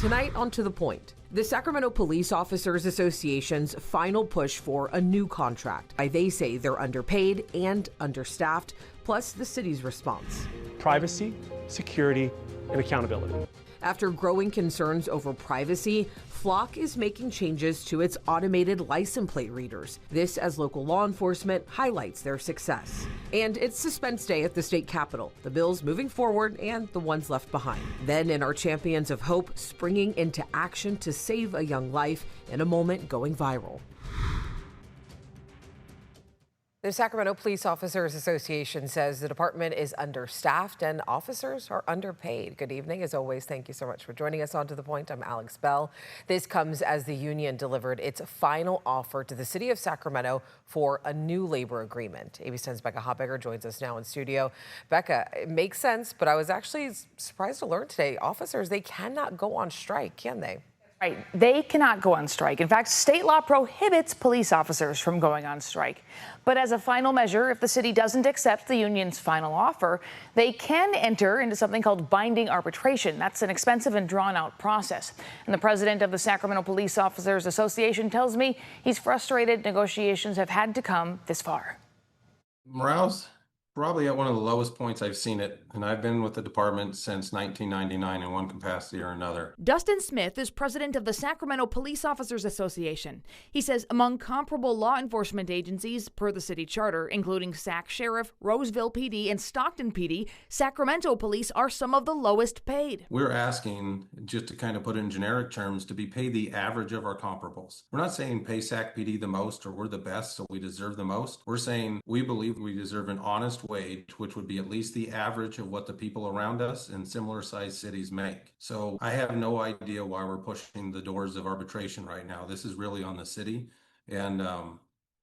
Tonight on To The Point, the Sacramento Police Officers Association's final push for a new contract. Why they say they're underpaid and understaffed, plus the city's response. Privacy, security, and accountability. After growing concerns over privacy, Flock is making changes to its automated license plate readers. This as local law enforcement highlights their success. And it's suspense day at the state capitol. The bills moving forward and the ones left behind. Then in our Champions of Hope, springing into action to save a young life in a moment going viral. The Sacramento Police Officers Association says the department is understaffed and officers are underpaid. Good evening. As always, thank you so much for joining us on To The Point. I'm Alex Bell. This comes as the union delivered its final offer to the city of Sacramento for a new labor agreement. ABC 10's Becca Hotbegger joins us now in studio. Becca, it makes sense, but I was actually surprised to learn today, officers, they cannot go on strike, can they? Right. They cannot go on strike. In fact, state law prohibits police officers from going on strike. But as a final measure, if the city doesn't accept the union's final offer, they can enter into something called binding arbitration. That's an expensive and drawn-out process. And the president of the Sacramento Police Officers Association tells me he's frustrated negotiations have had to come this far. Morale's probably at one of the lowest points I've seen it, and I've been with the department since 1999 in one capacity or another. Dustin Smith is president of the Sacramento Police Officers Association. He says among comparable law enforcement agencies per the city charter, including Sac Sheriff, Roseville PD, and Stockton PD, Sacramento police are some of the lowest paid. We're asking, just to kind of put it in generic terms, to be paid the average of our comparables. We're not saying pay Sac PD the most or we're the best, so we deserve the most. We're saying we believe we deserve an honest wage, which would be at least the average of what the people around us in similar sized cities make. So I have no idea why we're pushing the doors of arbitration right now. This is really on the city and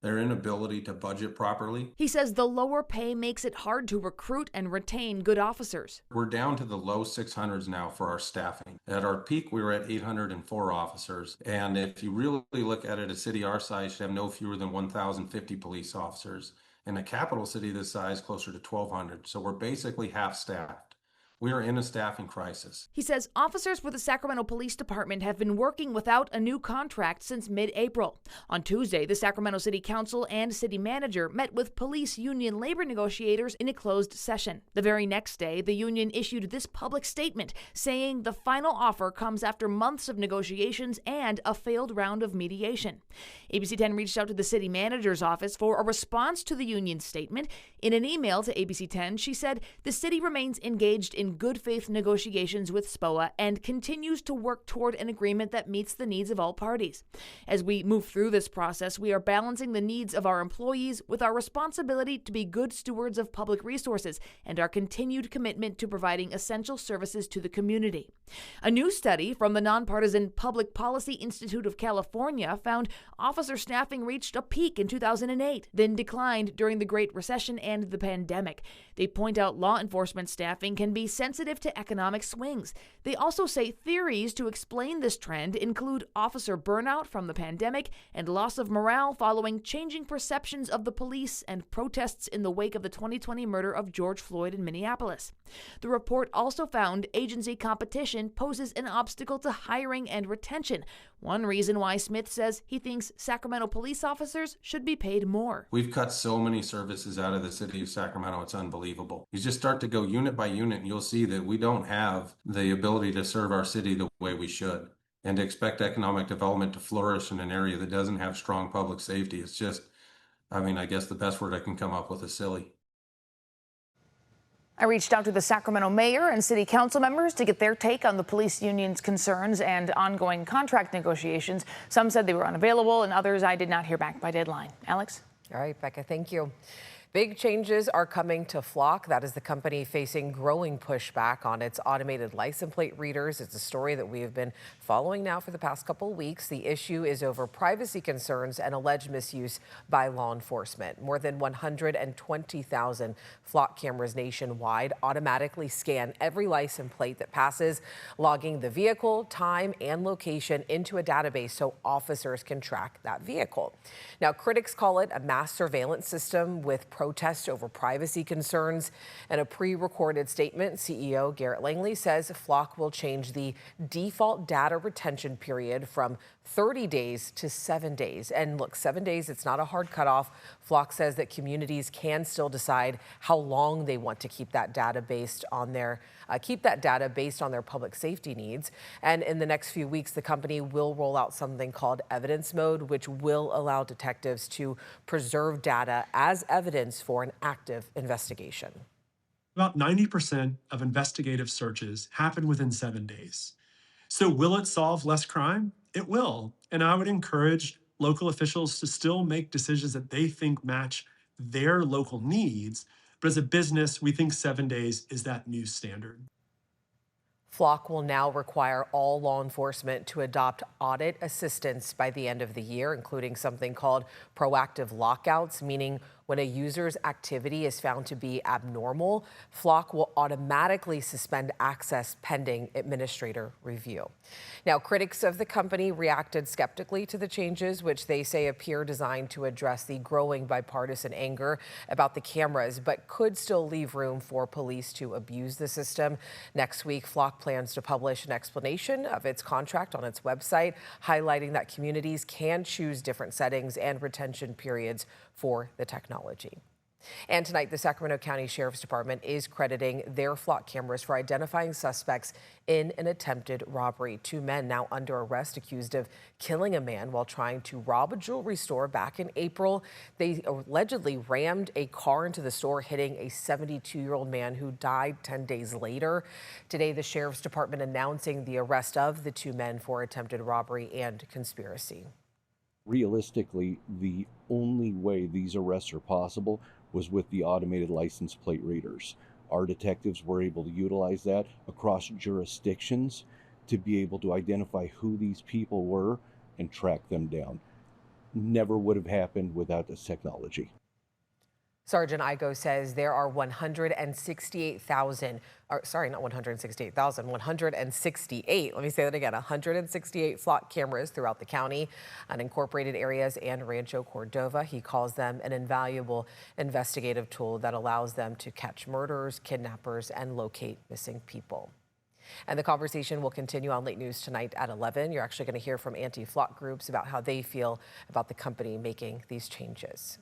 their inability to budget properly. He says the lower pay makes it hard to recruit and retain good officers. We're down to the low 600s now for our staffing. At our peak, we were at 804 officers. And if you really look at it, a city our size should have no fewer than 1,050 police officers. In a capital city this size, closer to 1,200. So we're basically half staffed. We are in a staffing crisis. He says officers with the Sacramento Police Department have been working without a new contract since mid-April. On Tuesday, the Sacramento City Council and city manager met with police union labor negotiators in a closed session. The very next day, the union issued this public statement saying the final offer comes after months of negotiations and a failed round of mediation. ABC 10 reached out to the city manager's office for a response to the union statement. In an email to ABC 10, she said the city remains engaged in good faith negotiations with SPOA and continues to work toward an agreement that meets the needs of all parties. As we move through this process, we are balancing the needs of our employees with our responsibility to be good stewards of public resources and our continued commitment to providing essential services to the community. A new study from the nonpartisan Public Policy Institute of California found officer staffing reached a peak in 2008, then declined during the Great Recession and the pandemic. They point out law enforcement staffing can be sensitive to economic swings. They also say theories to explain this trend include officer burnout from the pandemic and loss of morale following changing perceptions of the police and protests in the wake of the 2020 murder of George Floyd in Minneapolis. The report also found agency competition poses an obstacle to hiring and retention. One reason why Smith says he thinks Sacramento police officers should be paid more. We've cut so many services out of the city of Sacramento, it's unbelievable. You just start to go unit by unit and you'll see that we don't have the ability to serve our city the way we should. And to expect economic development to flourish in an area that doesn't have strong public safety, it's just, I guess the best word I can come up with is silly. I reached out to the Sacramento mayor and city council members to get their take on the police union's concerns and ongoing contract negotiations. Some said they were unavailable and others I did not hear back by deadline. Alex? All right, Becca, thank you. Big changes are coming to Flock. That is the company facing growing pushback on its automated license plate readers. It's a story that we have been following now for the past couple of weeks. The issue is over privacy concerns and alleged misuse by law enforcement. More than 120,000 Flock cameras nationwide automatically scan every license plate that passes, logging the vehicle, time, and location into a database so officers can track that vehicle. Now, critics call it a mass surveillance system with protest over privacy concerns. In a pre-recorded statement, CEO Garrett Langley says Flock will change the default data retention period from 30 days to 7 days. And look, 7 days, it's not a hard cutoff. Flock says that communities can still decide how long they want to keep that data based on their public safety needs. And in the next few weeks, the company will roll out something called evidence mode, which will allow detectives to preserve data as evidence for an active investigation. About 90% of investigative searches happen within 7 days. So will it solve less crime? It will. And I would encourage local officials to still make decisions that they think match their local needs. But as a business, we think 7 days is that new standard. Flock will now require all law enforcement to adopt audit assistance by the end of the year, including something called proactive lockouts, meaning when a user's activity is found to be abnormal, Flock will automatically suspend access pending administrator review. Now, critics of the company reacted skeptically to the changes, which they say appear designed to address the growing bipartisan anger about the cameras, but could still leave room for police to abuse the system. Next week, Flock plans to publish an explanation of its contract on its website, highlighting that communities can choose different settings and retention periods for the technology. And tonight, the Sacramento County Sheriff's Department is crediting their Flock cameras for identifying suspects in an attempted robbery. 2 men now under arrest accused of killing a man while trying to rob a jewelry store back in April. They allegedly rammed a car into the store, hitting a 72-year-old man who died 10 days later. Today, the Sheriff's Department announcing the arrest of the 2 men for attempted robbery and conspiracy. Realistically, the only way these arrests are possible was with the automated license plate readers. Our detectives were able to utilize that across jurisdictions to be able to identify who these people were and track them down. Never would have happened without this technology. Sergeant Igo says there are 168, let me say that again, 168 Flock cameras throughout the county, unincorporated areas, and Rancho Cordova. He calls them an invaluable investigative tool that allows them to catch murderers, kidnappers, and locate missing people. And the conversation will continue on Late News tonight at 11. You're actually going to hear from anti-Flock groups about how they feel about the company making these changes.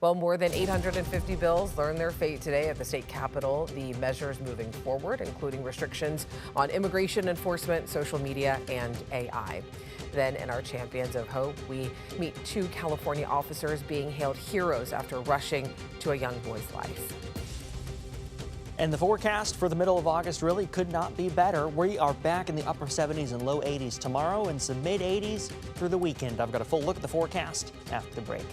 Well, more than 850 bills learned their fate today at the state capitol. The measures moving forward, including restrictions on immigration enforcement, social media, and AI. Then in our Champions of Hope, we meet 2 California officers being hailed heroes after rushing to a young boy's life. And the forecast for the middle of August really could not be better. We are back in the upper 70s and low 80s tomorrow and some mid 80s through the weekend. I've got a full look at the forecast after the break.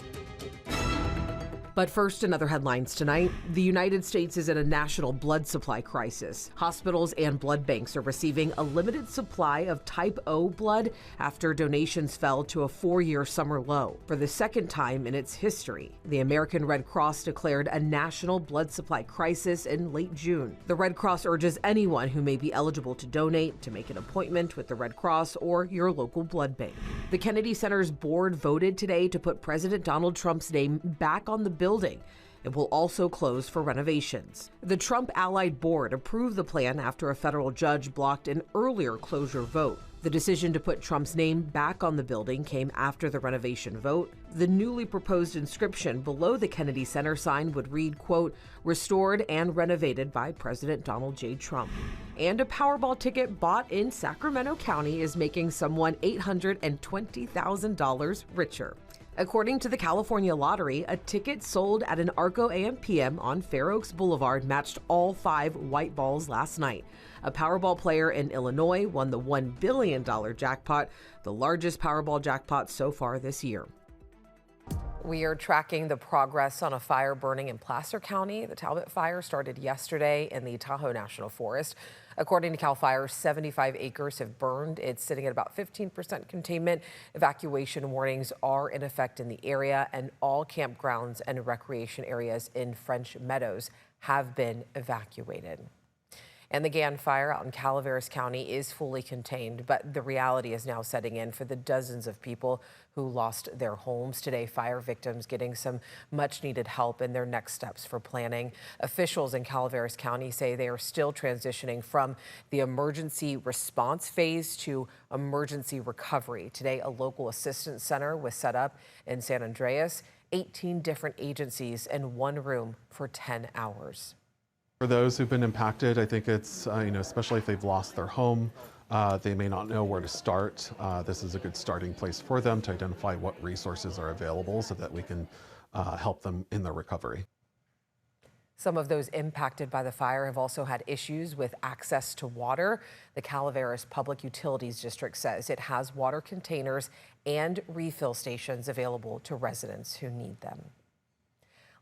But first, in other headlines tonight, the United States is in a national blood supply crisis. Hospitals and blood banks are receiving a limited supply of type O blood after donations fell to a 4-year summer low. For the second time in its history, the American Red Cross declared a national blood supply crisis in late June. The Red Cross urges anyone who may be eligible to donate to make an appointment with the Red Cross or your local blood bank. The Kennedy Center's board voted today to put President Donald Trump's name back on the building. It will also close for renovations. The Trump Allied Board approved the plan after a federal judge blocked an earlier closure vote. The decision to put Trump's name back on the building came after the renovation vote. The newly proposed inscription below the Kennedy Center sign would read, quote, "Restored and renovated by President Donald J. Trump." And a Powerball ticket bought in Sacramento County is making someone $820,000 richer. According to the California Lottery, a ticket sold at an Arco AMPM on Fair Oaks Boulevard matched all 5 white balls last night. A Powerball player in Illinois won the $1 billion jackpot, the largest Powerball jackpot so far this year. We are tracking the progress on a fire burning in Placer County. The Talbot fire started yesterday in the Tahoe National Forest. According to CAL FIRE, 75 acres have burned. It's sitting at about 15% containment. Evacuation warnings are in effect in the area, and all campgrounds and recreation areas in French Meadows have been evacuated. And the Gann fire out in Calaveras County is fully contained, but the reality is now setting in for the dozens of people who lost their homes today. Fire victims getting some much needed help in their next steps for planning. Officials in Calaveras County say they are still transitioning from the emergency response phase to emergency recovery. Today, a local assistance center was set up in San Andreas, 18 different agencies in one room for 10 hours. For those who've been impacted, I think it's, especially if they've lost their home, they may not know where to start. This is a good starting place for them to identify what resources are available so that we can help them in their recovery. Some of those impacted by the fire have also had issues with access to water. The Calaveras Public Utilities District says it has water containers and refill stations available to residents who need them.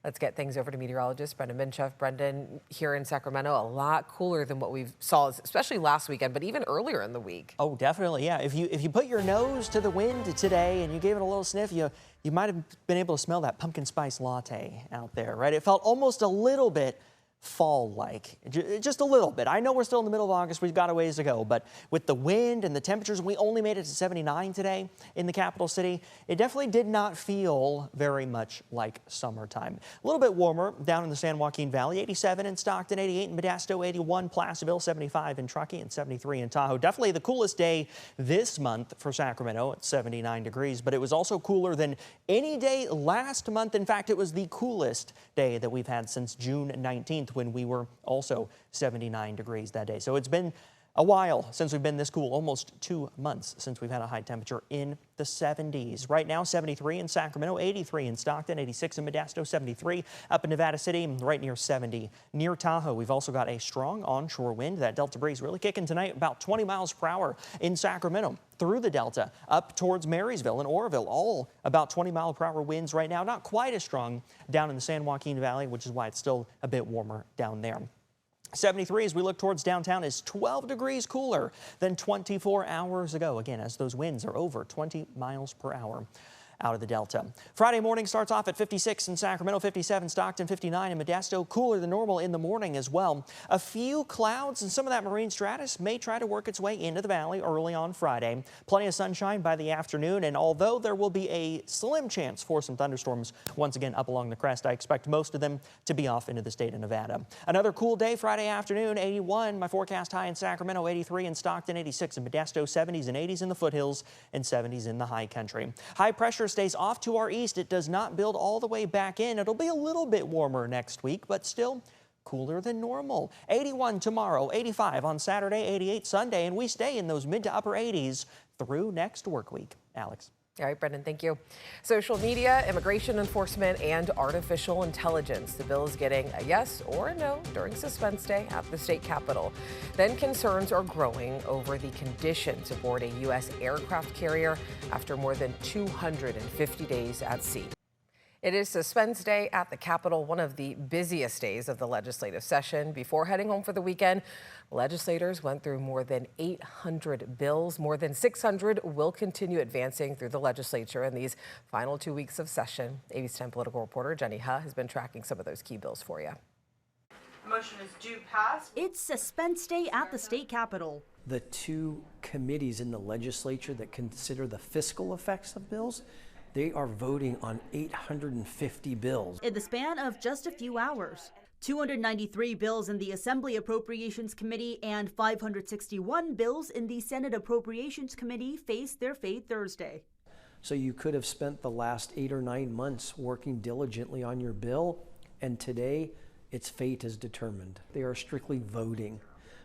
Let's get things over to meteorologist Brendan Minchef. Brendan, here in Sacramento, a lot cooler than what we saw, especially last weekend, but even earlier in the week. Oh, definitely, yeah. If you put your nose to the wind today and you gave it a little sniff, you might have been able to smell that pumpkin spice latte out there, right? It felt almost a little bit fall-like, just a little bit. I know we're still in the middle of August, we've got a ways to go, but with the wind and the temperatures, we only made it to 79 today in the capital city. It definitely did not feel very much like summertime. A little bit warmer down in the San Joaquin Valley, 87 in Stockton, 88 in Modesto, 81 Placerville, 75 in Truckee, and 73 in Tahoe. Definitely the coolest day this month for Sacramento at 79 degrees, but it was also cooler than any day last month. In fact, it was the coolest day that we've had since June 19th. When we were also 79 degrees that day. So it's been a while since we've been this cool, almost 2 months since we've had a high temperature in the 70s. Right now, 73 in Sacramento, 83 in Stockton, 86 in Modesto, 73 up in Nevada City, right near 70 near Tahoe. We've also got a strong onshore wind. That Delta breeze really kicking tonight, about 20 miles per hour in Sacramento through the Delta up towards Marysville and Oroville, all about 20 mile per hour winds right now. Not quite as strong down in the San Joaquin Valley, which is why it's still a bit warmer down there. 73 as we look towards downtown is 12 degrees cooler than 24 hours ago. Again, as those winds are over 20 miles per hour out of the Delta. Friday morning starts off at 56 in Sacramento, 57 Stockton, 59 in Modesto. Cooler than normal in the morning as well. A few clouds and some of that marine stratus may try to work its way into the valley early on Friday. Plenty of sunshine by the afternoon, and although there will be a slim chance for some thunderstorms once again up along the crest, I expect most of them to be off into the state of Nevada. Another cool day Friday afternoon, 81 my forecast high in Sacramento, 83 in Stockton, 86 in Modesto, 70s and 80s in the foothills, and 70s in the high country. High pressure stays off to our east. It does not build all the way back in. It'll be a little bit warmer next week, but still cooler than normal. 81 tomorrow, 85 on Saturday, 88 Sunday, and we stay in those mid to upper 80s through next work week. Alex. All right, Brendan, thank you. Social media, immigration enforcement, and artificial intelligence. The bill is getting a yes or a no during Suspense Day at the state capitol. Then concerns are growing over the conditions aboard a U.S. aircraft carrier after more than 250 days at sea. It is Suspense Day at the Capitol, one of the busiest days of the legislative session. Before heading home for the weekend, legislators went through more than 800 bills. More than 600 will continue advancing through the legislature in these final 2 weeks of session. ABC 10 political reporter Jenny Huh has been tracking some of those key bills for you. The motion is due pass. It's Suspense Day at the state capitol. The two committees in the legislature that consider the fiscal effects of bills, they are voting on 850 bills. In the span of just a few hours. 293 bills in the Assembly Appropriations Committee and 561 bills in the Senate Appropriations Committee face their fate Thursday. So you could have spent the last 8 or 9 months working diligently on your bill, and today its fate is determined. They are strictly voting.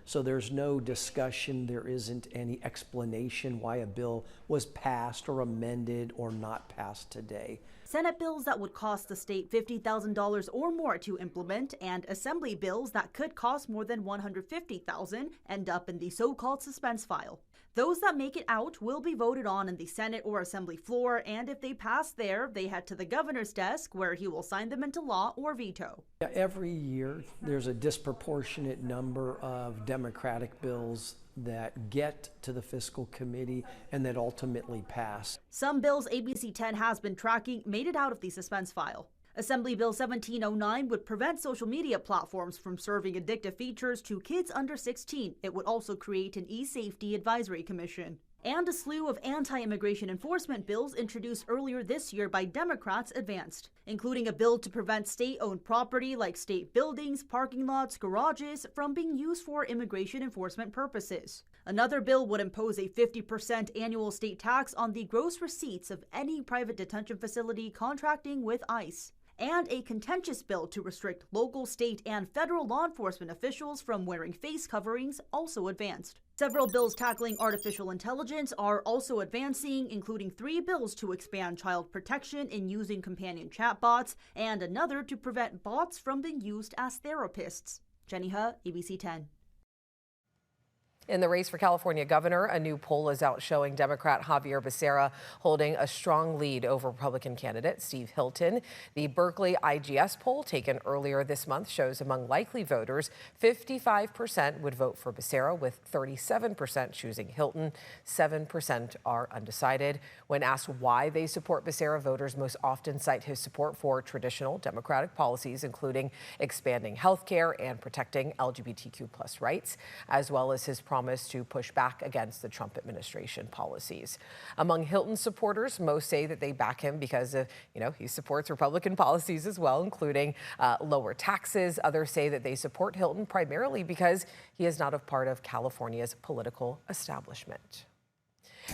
So there's no discussion, there isn't any explanation why a bill was passed or amended or not passed today. Senate bills that would cost the state $50,000 or more to implement, and Assembly bills that could cost more than $150,000 end up in the so-called suspense file. Those that make it out will be voted on in the Senate or Assembly floor, and if they pass there, they head to the governor's desk where he will sign them into law or veto. Every year, there's a disproportionate number of Democratic bills that get to the fiscal committee and that ultimately pass. Some bills ABC 10 has been tracking made it out of the suspense file. Assembly Bill 1709 would prevent social media platforms from serving addictive features to kids under 16. It would also create an e-safety advisory commission. And a slew of anti-immigration enforcement bills introduced earlier this year by Democrats advanced, including a bill to prevent state-owned property like state buildings, parking lots, garages from being used for immigration enforcement purposes. Another bill would impose a 50% annual state tax on the gross receipts of any private detention facility contracting with ICE. And a contentious bill to restrict local, state, and federal law enforcement officials from wearing face coverings also advanced. Several bills tackling artificial intelligence are also advancing, including 3 bills to expand child protection in using companion chatbots, and another to prevent bots from being used as therapists. Jenny He, ABC 10. In the race for California governor, a new poll is out showing Democrat Xavier Becerra holding a strong lead over Republican candidate Steve Hilton. The Berkeley IGS poll taken earlier this month shows among likely voters, 55% would vote for Becerra, with 37% choosing Hilton. 7% are undecided. When asked why they support Becerra, voters most often cite his support for traditional Democratic policies, including expanding health care and protecting LGBTQ+ rights, as well as his promise to push back against the Trump administration policies. Among Hilton's supporters, most say that they back him because of, he supports Republican policies as well, including lower taxes. Others say that they support Hilton primarily because he is not a part of California's political establishment.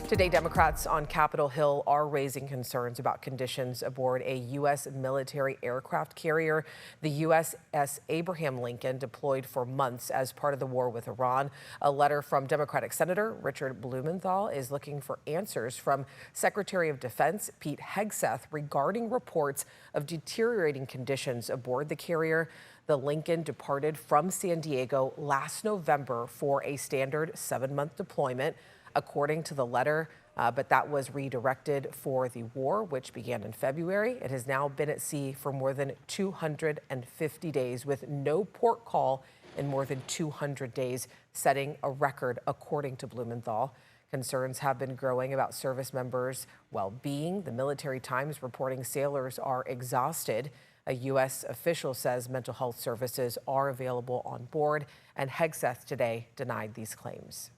Today, Democrats on Capitol Hill are raising concerns about conditions aboard a U.S. military aircraft carrier, the USS Abraham Lincoln, deployed for months as part of the war with Iran. A letter from Democratic Senator Richard Blumenthal is looking for answers from Secretary of Defense Pete Hegseth regarding reports of deteriorating conditions aboard the carrier. The Lincoln departed from San Diego last November for a standard 7-month deployment, according to the letter, but that was redirected for the war, which began in February. It has now been at sea for more than 250 days with no port call in more than 200 days, setting a record, according to Blumenthal. Concerns have been growing about service members' well-being. The Military Times reporting sailors are exhausted. A U.S. official says mental health services are available on board, and Hegseth today denied these claims.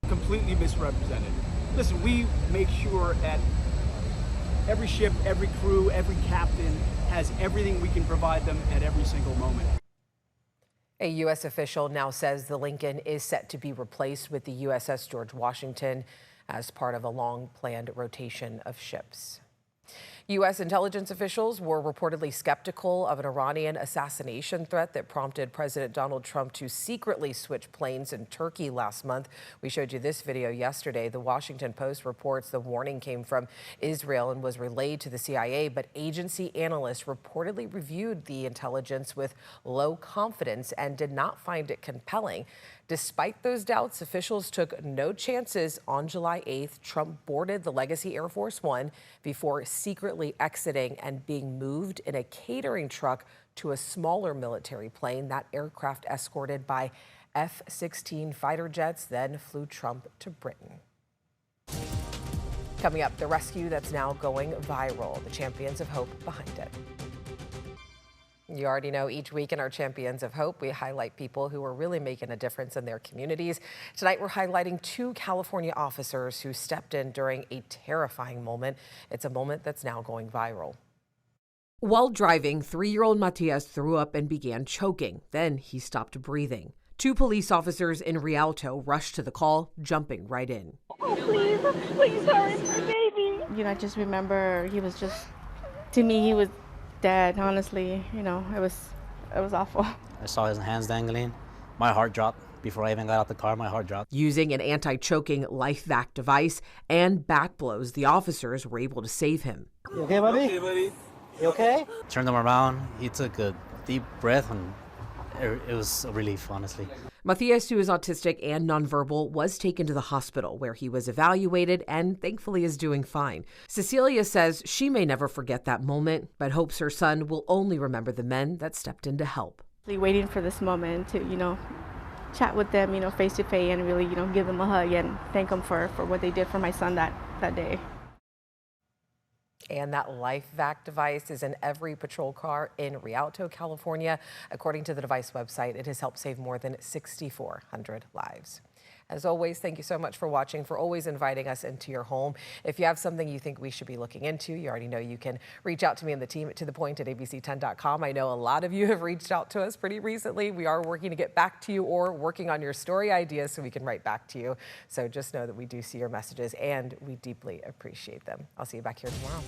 Completely misrepresented. Listen, we make sure that every ship, every crew, every captain has everything we can provide them at every single moment. A U.S. official now says the Lincoln is set to be replaced with the USS George Washington as part of a long-planned rotation of ships. U.S. intelligence officials were reportedly skeptical of an Iranian assassination threat that prompted President Donald Trump to secretly switch planes in Turkey last month. We showed you this video yesterday. The Washington Post reports the warning came from Israel and was relayed to the CIA, but agency analysts reportedly reviewed the intelligence with low confidence and did not find it compelling. Despite those doubts, officials took no chances. On July 8th, Trump boarded the Legacy Air Force One before secretly exiting and being moved in a catering truck to a smaller military plane. That aircraft, escorted by F-16 fighter jets, then flew Trump to Britain. Coming up, the rescue that's now going viral, the Champions of Hope behind it. You already know, each week in our Champions of Hope, we highlight people who are really making a difference in their communities. Tonight, we're highlighting 2 California officers who stepped in during a terrifying moment. It's a moment that's now going viral. While driving, 3-year-old Matias threw up and began choking. Then he stopped breathing. 2 police officers in Rialto rushed to the call, jumping right in. Oh, please hurry my baby. I just remember to me, he was dead, honestly. It was awful. I saw his hands dangling. My heart dropped. Before I even got out the car, my heart dropped. Using an anti-choking LifeVac device and back blows, the officers were able to save him. You okay, buddy? Okay, buddy. You okay? Turned him around. He took a deep breath, and it was a relief, honestly. Matthias, who is autistic and nonverbal, was taken to the hospital where he was evaluated and thankfully is doing fine. Cecilia says she may never forget that moment, but hopes her son will only remember the men that stepped in to help. Waiting for this moment to, chat with them, face to face, and really, give them a hug and thank them for what they did for my son that day. And that LifeVac device is in every patrol car in Rialto, California. According to the device website, it has helped save more than 6,400 lives. As always, thank you so much for watching, for always inviting us into your home. If you have something you think we should be looking into, you already know you can reach out to me and the team at tothepoint@abc10.com. I know a lot of you have reached out to us pretty recently. We are working to get back to you or working on your story ideas so we can write back to you. So just know that we do see your messages and we deeply appreciate them. I'll see you back here tomorrow.